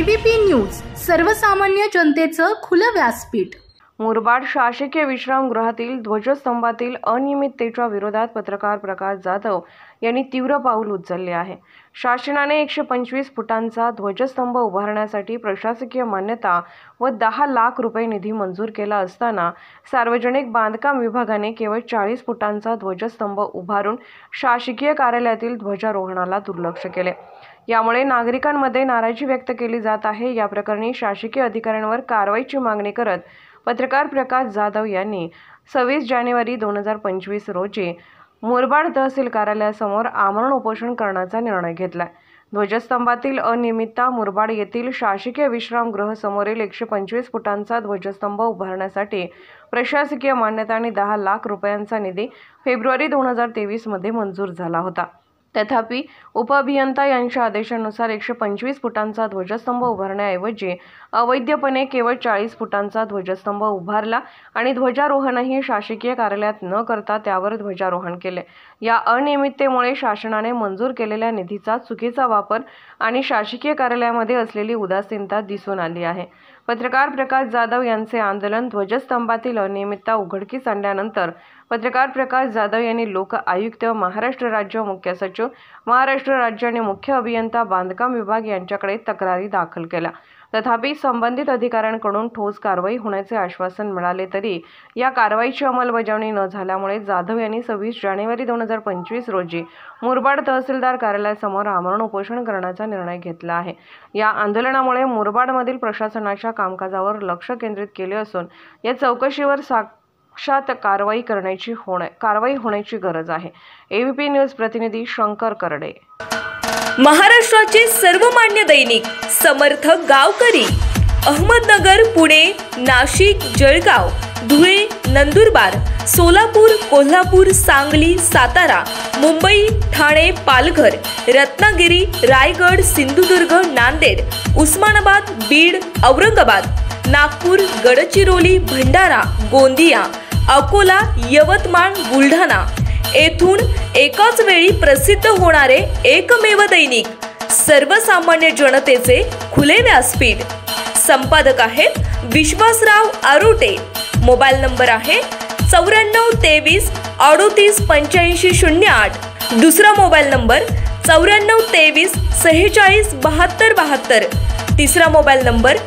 ABP news, सर्वसामान्य जनतेचं खुलं व्यासपीठ। मुरबाड शासकीय विश्रामगृहातील ध्वजस्तंभातील अनियमिततेच्या विरोधात पत्रकार प्रकाश जाधव यांनी तीव्र पाऊल उचलले आहे। शासनाने 125 फुटांचा ध्वजस्तंभ उभारण्यासाठी प्रशासकीय मान्यता व 10 लाख रुपये निधी मंजूर केला असताना सार्वजनिक बांधकाम विभागाने केवळ 40 फुटांचा ध्वजस्तंभ उभारून शासकीय कार्यालयातील ध्वजारोहणाला दुर्लक्ष केले। यामुळे नागरिकांमध्ये नाराजी व्यक्त केली जात आहे। या प्रकरणी शासकीय अधिकाऱ्यांवर कारवाईची मागणी करत पत्रकार प्रकाश जाधव यांनी 26 जानेवारी 2025 रोजी मुरबाड तहसील कार्यालयासमोर आमरण उपोषण करण्याचा निर्णय घेतला। ध्वजस्तंभातील अनियमितता मुरबाड येथील शासकीय विश्रामगृह समोरील 125 फुटांचा ध्वजस्तंभ उभारण्यासाठी प्रशासकीय मान्यता आणि 10 लाख रुपयांचा निधी फेब्रुवारी 2023 मध्ये मंजूर झाला होता। तथापि उपअभियंता यांच्या आदेशानुसार 125 फुटांचा ध्वजस्तंभ उभारण्याऐवजी अवैधपणे केवळ 40 फुटांचा ध्वजस्तंभ उभारला आणि ध्वजारोहणही शासकीय कार्यालयात न करता त्यावर ध्वजारोहण केले। या अनियमिततेमुळे शासनाने मंजूर केलेल्या निधीचा चुकीचा वापर आणि शासकीय कार्यालयामध्ये असलेली उदासीनता दिसून आली आहे। पत्रकार प्रकाश जाधव यांचे आंदोलन ध्वजस्तंभातील अनियमितता उघडकीस आणल्यानंतर पत्रकार प्रकाश जाधव यांनी लोक आयुक्त, महाराष्ट्र राज्य मुख्य सचिव, महाराष्ट्र राज्य आणि मुख्य अभियंता बांधकाम विभाग यांच्याकडे तक्रारी दाखल केल्या। तथापि संबंधित अधिकाऱ्यांकडून ठोस कारवाई होण्याचे आश्वासन मिळाले तरी या कारवाईची अंमलबजावणी न झाल्यामुळे जाधव यांनी 26 जानेवारी 2025 रोजी मुरबाड तहसीलदार कार्यालयासमोर आमरण उपोषण करण्याचा निर्णय घेतला आहे। या आंदोलनामुळे मुरबाडमधील प्रशासनाच्या कामकाजावर लक्ष केंद्रित केले असून या चौकशीवर साक्षात कारवाई होण्याची गरज आहे। एबीपी न्यूज प्रतिनिधी शंकर करडे। महाराष्ट्राचे सर्वमान्य दैनिक समर्थ गावकरी अहमदनगर, पुणे, नाशिक, जळगाव, धुळे, नंदुरबार, सोलापूर, कोल्हापूर, सांगली, सातारा, मुंबई, ठाणे, पालघर, रत्नागिरी, रायगड, सिंधुदुर्ग, नांदेड, उस्मानाबाद, बीड, औरंगाबाद, नागपूर, गडचिरोली, भंडारा, गोंदिया, अकोला, यवतमाळ, बुलढाणा येथून एकाच वेळी प्रसिद्ध होणारे एकमेव दैनिक, सर्वसामान्य जनतेचे खुले व्यासपीठ। संपादक आहेत विश्वासराव आरोटे। मोबाईल नंबर आहे 94 23 38 85 08। दुसरा मोबाईल नंबर 94 23 46 72 72। तिसरा मोबाईल नंबर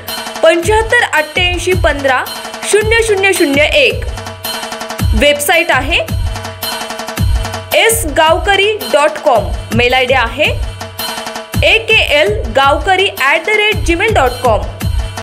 75 88 15 0001। वेबसाईट आहे sgavkari.com। मेल आयडी आहे akl gavkari@gmail.com।